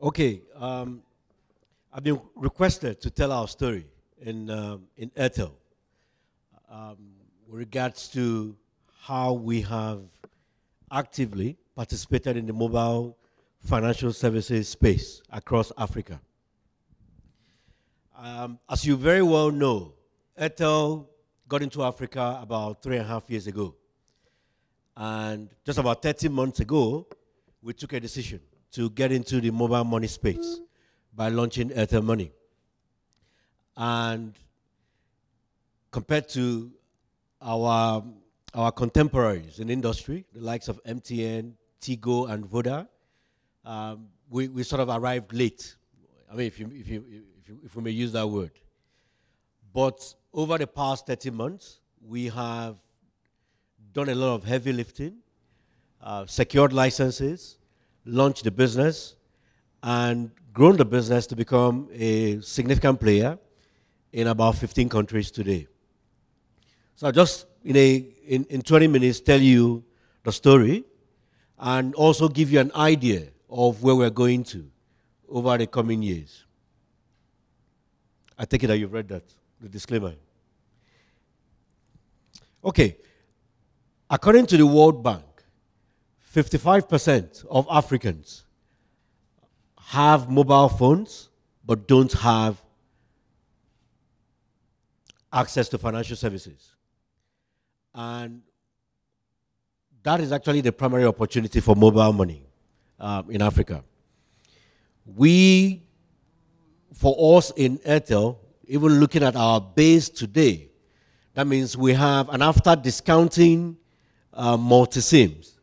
Okay, I've been requested to tell our story in Airtel um, with regards to how we have actively participated in the mobile financial services space across Africa. As you very well know, Airtel got into Africa about 3.5 years ago. And just about 30 months ago, we took a decision to get into the mobile money space by launching Airtel Money. And compared to our contemporaries in industry, the likes of MTN, Tigo, and Voda, we sort of arrived late. I mean, if we may use that word. But over the past 30 months, we have done a lot of heavy lifting, secured licenses, launched the business, and grown the business to become a significant player in about 15 countries today. So I'll just, in 20 minutes, tell you the story and also give you an idea of where we're going to over the coming years. I take it that you've read that, the disclaimer. Okay. According to the World Bank, 55% of Africans have mobile phones but don't have access to financial services. And that is actually the primary opportunity for mobile money in Africa. For us in Airtel, even looking at our base today, that means we have, and after discounting multi-SIMs,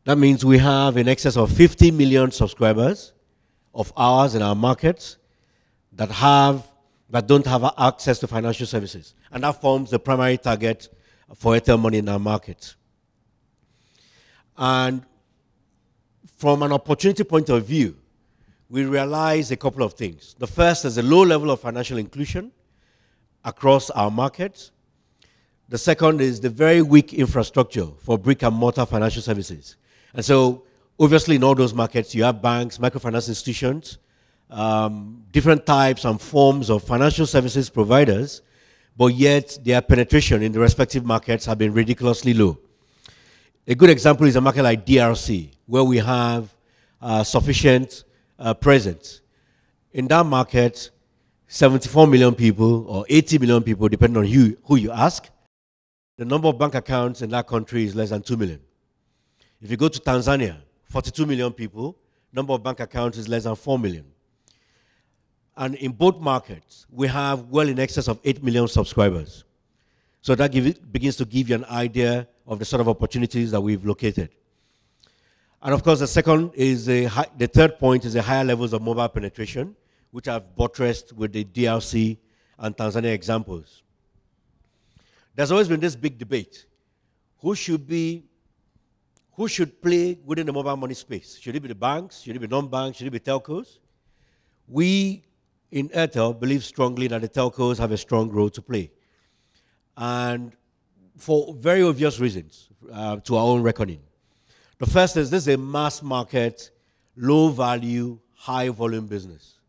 that means we have in excess of 50 million subscribers of ours in our markets that don't have access to financial services. And that forms the primary target for Airtel Money in our market. And from an opportunity point of view, we realize a couple of things. The first is a low level of financial inclusion across our markets. The second is the very weak infrastructure for brick and mortar financial services. And so, obviously, in all those markets, you have banks, microfinance institutions, different types and forms of financial services providers, but yet their penetration in the respective markets have been ridiculously low. A good example is a market like DRC, where we have sufficient presence. In that market, 74 million people or 80 million people, depending on who you ask, the number of bank accounts in that country is less than 2 million. If you go to Tanzania, 42 million people, number of bank accounts is less than 4 million. And in both markets, we have well in excess of 8 million subscribers. So that begins to give you an idea of the sort of opportunities that we've located. And of course, the third point is the higher levels of mobile penetration, which I've buttressed with the DRC and Tanzania examples. There's always been this big debate. Who should play within the mobile money space? Should it be the banks? Should it be non-banks? Should it be telcos? We in Airtel believe strongly that the telcos have a strong role to play. And for very obvious reasons, to our own reckoning. The first is this is a mass market, low value, high volume business.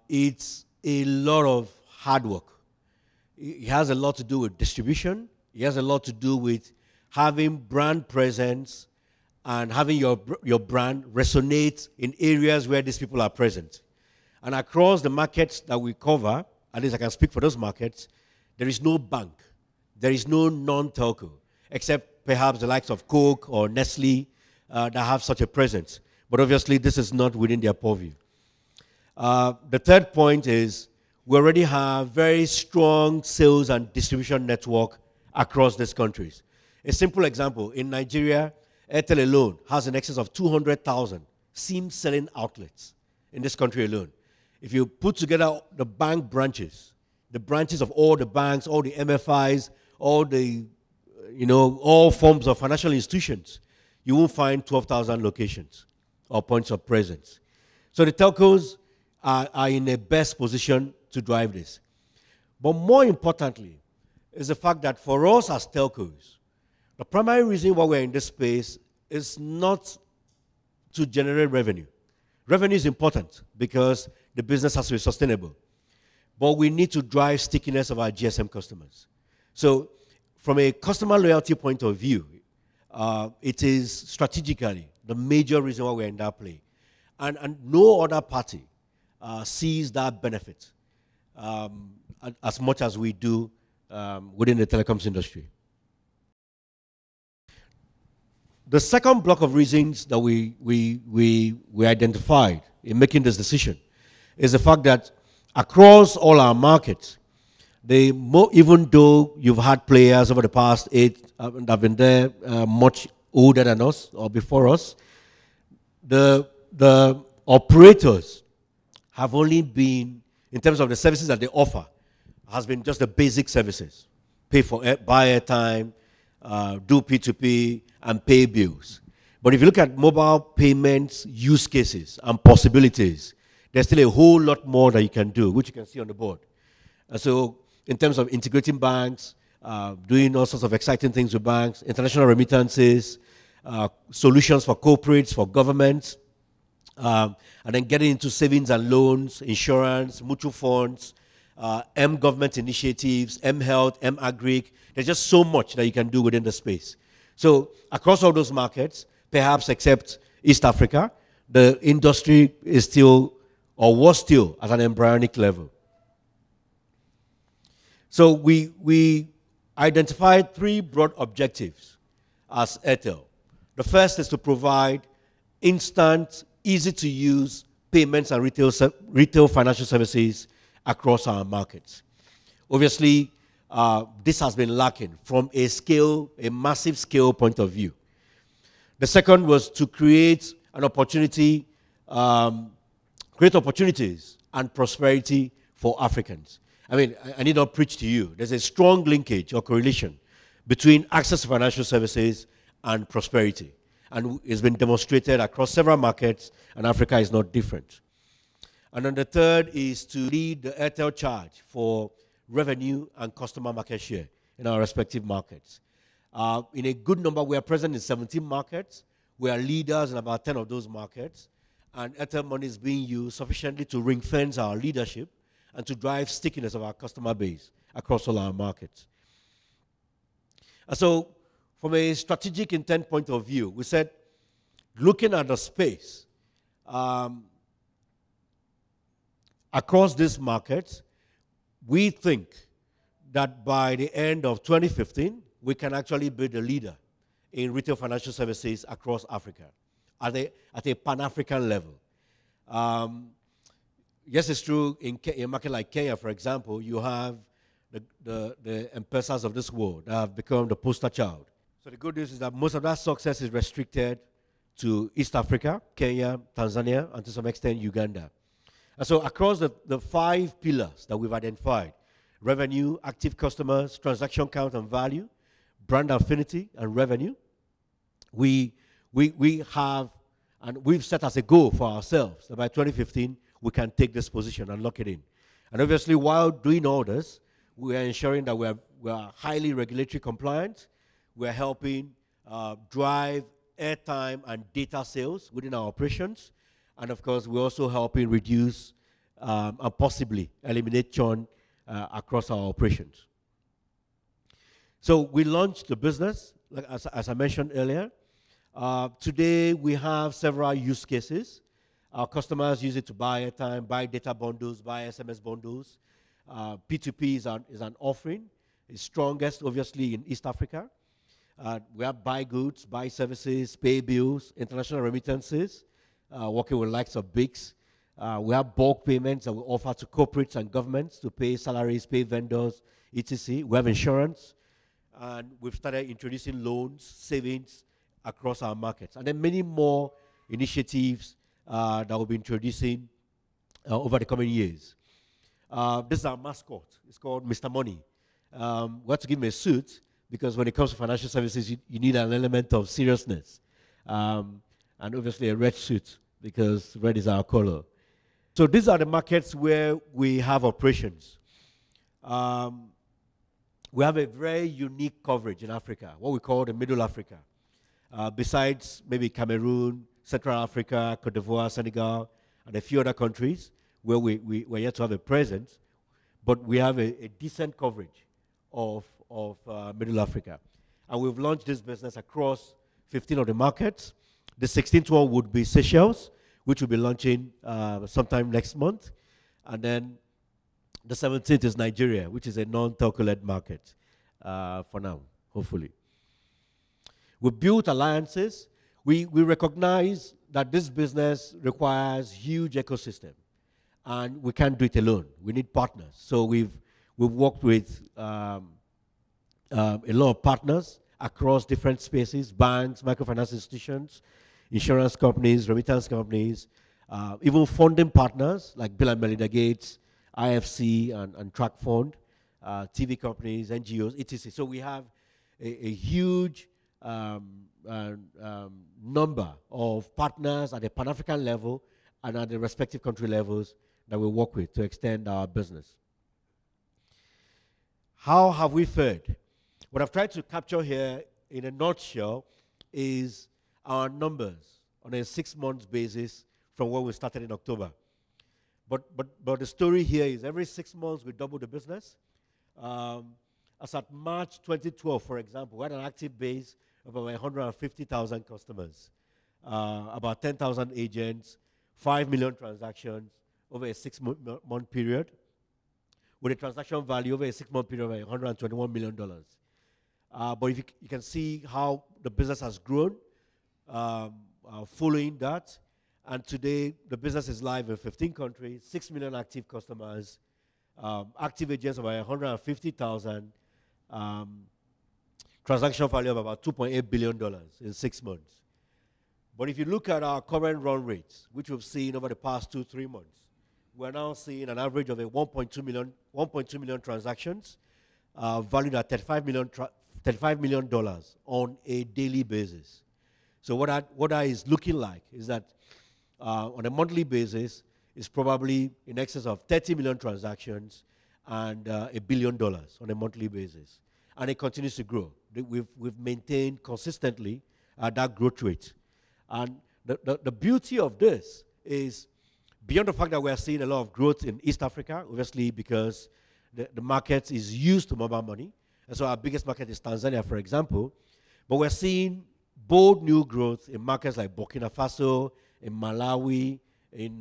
It's a lot of hard work. It has a lot to do with distribution. It has a lot to do with having brand presence and having your brand resonate in areas where these people are present. And across the markets that we cover, at least I can speak for those markets, there is no bank, there is no non-telco, except perhaps the likes of Coke or Nestle that have such a presence. But obviously, this is not within their purview. The third point is we already have very strong sales and distribution network across these countries. A simple example, in Nigeria, Airtel alone has in excess of 200,000 SIM selling outlets in this country alone. If you put together the bank branches, the branches of all the banks, all the MFIs, all forms of financial institutions, you will find 12,000 locations or points of presence. So the telcos are in the best position to drive this. But more importantly, is the fact that for us as telcos, the primary reason why we're in this space is not to generate revenue. Revenue is important because the business has to be sustainable. But we need to drive stickiness of our GSM customers. So from a customer loyalty point of view, it is strategically the major reason why we're in that play. And no other party sees that benefit as much as we do within the telecoms industry. The second block of reasons that we identified in making this decision is the fact that across all our markets, even though you've had players over the past 8 that have been there much older than us or before us, the operators have only been, in terms of the services that they offer, has been just the basic services. Pay for buy airtime, do P2P, and pay bills. But if you look at mobile payments use cases and possibilities, there's still a whole lot more that you can do, which you can see on the board. So in terms of integrating banks, doing all sorts of exciting things with banks, international remittances, solutions for corporates, for governments, and then getting into savings and loans, insurance, mutual funds, government initiatives, health, agric. There's just so much that you can do within the space. So across all those markets, perhaps except East Africa, the industry is still, or was still, at an embryonic level. So we identified 3 broad objectives as Airtel. The first is to provide instant, easy-to-use payments and retail financial services across our markets. Obviously, this has been lacking from a massive scale point of view. The second was to create an opportunity, create opportunities and prosperity for Africans. I mean, I need not preach to you. There's a strong linkage or correlation between access to financial services and prosperity. And it's been demonstrated across several markets, and Africa is not different. And then the third is to lead the Airtel charge for revenue and customer market share in our respective markets. In a good number, we are present in 17 markets. We are leaders in about 10 of those markets. And Airtel money is being used sufficiently to ring fence our leadership and to drive stickiness of our customer base across all our markets. And so, from a strategic intent point of view, we said, looking at the space, across these markets, we think that by the end of 2015, we can actually be the leader in retail financial services across Africa at a Pan-African level. Yes, it's true, in a market like Kenya, for example, you have the M-Pesas of this world that have become the poster child. So the good news is that most of that success is restricted to East Africa, Kenya, Tanzania, and to some extent Uganda. And so across the 5 pillars that we've identified, revenue, active customers, transaction count and value, brand affinity, and revenue, we have, and we've set as a goal for ourselves that by 2015, we can take this position and lock it in. And obviously, while doing all this, we are ensuring that we are highly regulatory compliant. We're helping drive airtime and data sales within our operations. And of course, we're also helping reduce and possibly eliminate churn across our operations. So we launched the business, like as I mentioned earlier. Today, we have several use cases. Our customers use it to buy airtime, buy data bundles, buy SMS bundles. P2P is an offering. It's strongest, obviously, in East Africa. We have buy goods, buy services, pay bills, international remittances, working with likes of BICS. We have bulk payments that we offer to corporates and governments to pay salaries, pay vendors, etc. We have insurance. And we've started introducing loans, savings across our markets. And then many more initiatives that we'll be introducing over the coming years. This is our mascot. It's called Mr. Money. We have to give him a suit because when it comes to financial services, you need an element of seriousness. And obviously a red suit because red is our color. So these are the markets where we have operations. We have a very unique coverage in Africa, what we call the Middle Africa. Besides maybe Cameroon, Central Africa, Cote d'Ivoire, Senegal, and a few other countries where we're yet to have a presence, but we have a decent coverage of Middle Africa. And we've launched this business across 15 of the markets. The 16th one would be Seychelles, which will be launching sometime next month. And then the 17th is Nigeria, which is a non-telco-led market for now, hopefully. We built alliances. We recognize that this business requires huge ecosystem, and we can't do it alone. We need partners. So we've worked with a lot of partners across different spaces: banks, microfinance institutions, insurance companies, remittance companies, even funding partners like Bill and Melinda Gates, IFC, and Track Fund, TV companies, NGOs, etc. So we have a huge number of partners at the Pan-African level and at the respective country levels that we work with to extend our business. How have we fared? What I've tried to capture here in a nutshell is our numbers on a 6-month basis from where we started in October. But the story here is every 6 months we double the business. As at March 2012, for example, we had an active base of about 150,000 customers, about 10,000 agents, 5 million transactions over a 6-month period, with a transaction value over a 6-month period of $121 million. But if you can see how the business has grown following that, and today the business is live in 15 countries, 6 million active customers, active agents of about 150,000, transaction value of about $2.8 billion in 6 months. But if you look at our current run rates, which we've seen over the past 2-3 months, we're now seeing an average of a 1.2 million transactions, valued at $35 million on a daily basis. So what that is looking like is that on a monthly basis, is probably in excess of 30 million transactions and $1 billion on a monthly basis. And it continues to grow. We've maintained consistently that growth rate. And the beauty of this is, beyond the fact that we are seeing a lot of growth in East Africa, obviously because the market is used to mobile money. And so our biggest market is Tanzania, for example. But we're seeing bold new growth in markets like Burkina Faso, in Malawi, in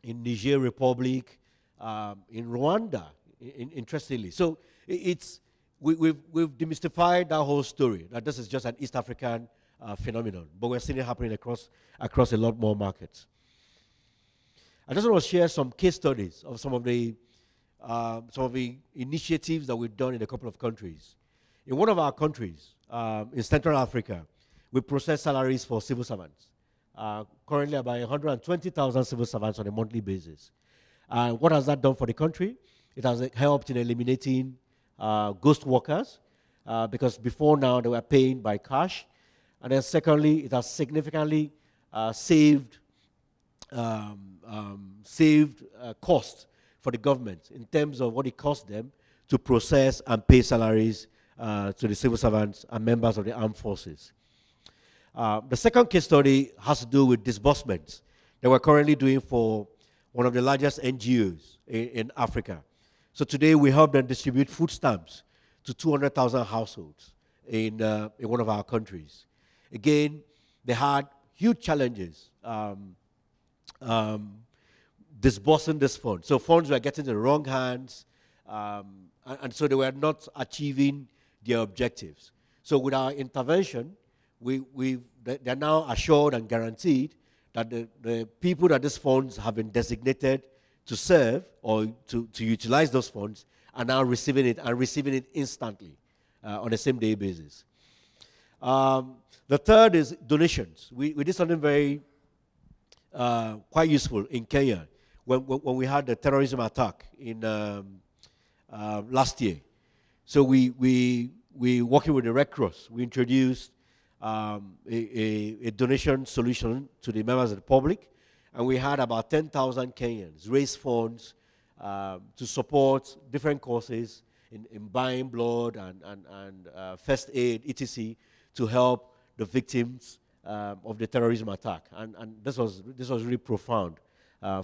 Niger Republic, in Rwanda, interestingly. So we've demystified that whole story, that this is just an East African phenomenon, but we're seeing it happening across a lot more markets. I just want to share some case studies of some of the initiatives that we've done in a couple of countries. In one of our countries, in Central Africa, we process salaries for civil servants. Currently about 120,000 civil servants on a monthly basis. What has that done for the country? It has helped in eliminating ghost workers, because before now they were paying by cash. And then secondly, it has significantly saved cost for the government in terms of what it costs them to process and pay salaries to the civil servants and members of the armed forces. The second case study has to do with disbursements that we're currently doing for one of the largest NGOs in Africa. So today we help them distribute food stamps to 200,000 households in one of our countries. Again, they had huge challenges disbursing this fund. So funds were getting in the wrong hands, and so they were not achieving their objectives. So with our intervention, they're now assured and guaranteed that the people that these funds have been designated to serve or to utilize those funds are now receiving it, and receiving it instantly on a same-day basis. The third is donations. We did something very quite useful in Kenya when we had the terrorism attack in last year. So we working with the Red Cross, we introduced a donation solution to the members of the public, and we had about 10,000 Kenyans raise funds to support different causes in buying blood and first aid, etc., to help the victims of the terrorism attack. And this was really profound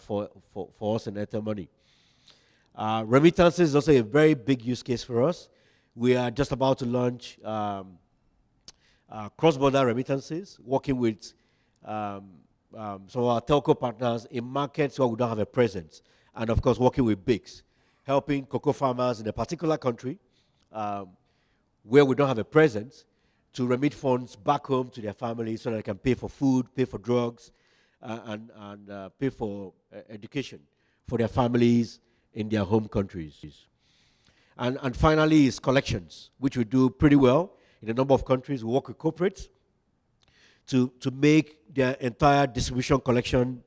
for us in Airtel Money. Remittances is also a very big use case for us. We are just about to launch cross-border remittances, working with some of our telco partners in markets where we don't have a presence, and of course working with BICS, helping cocoa farmers in a particular country where we don't have a presence to remit funds back home to their families so that they can pay for food, pay for drugs, and pay for education for their families in their home countries. And finally is collections, which we do pretty well in a number of countries. We work with corporates to make their entire distribution collections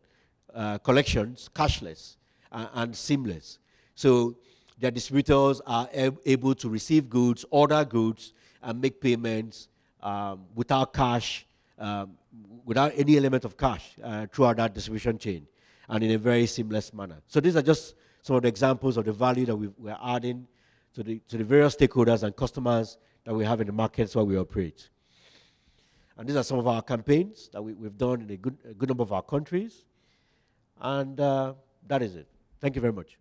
cashless and seamless. So their distributors are able to receive goods, order goods, and make payments without cash, without any element of cash throughout that distribution chain, and in a very seamless manner. So these are just some of the examples of the value that we're adding to the various stakeholders and customers that we have in the markets where we operate. And these are some of our campaigns that we've done in a good number of our countries. And that is it. Thank you very much.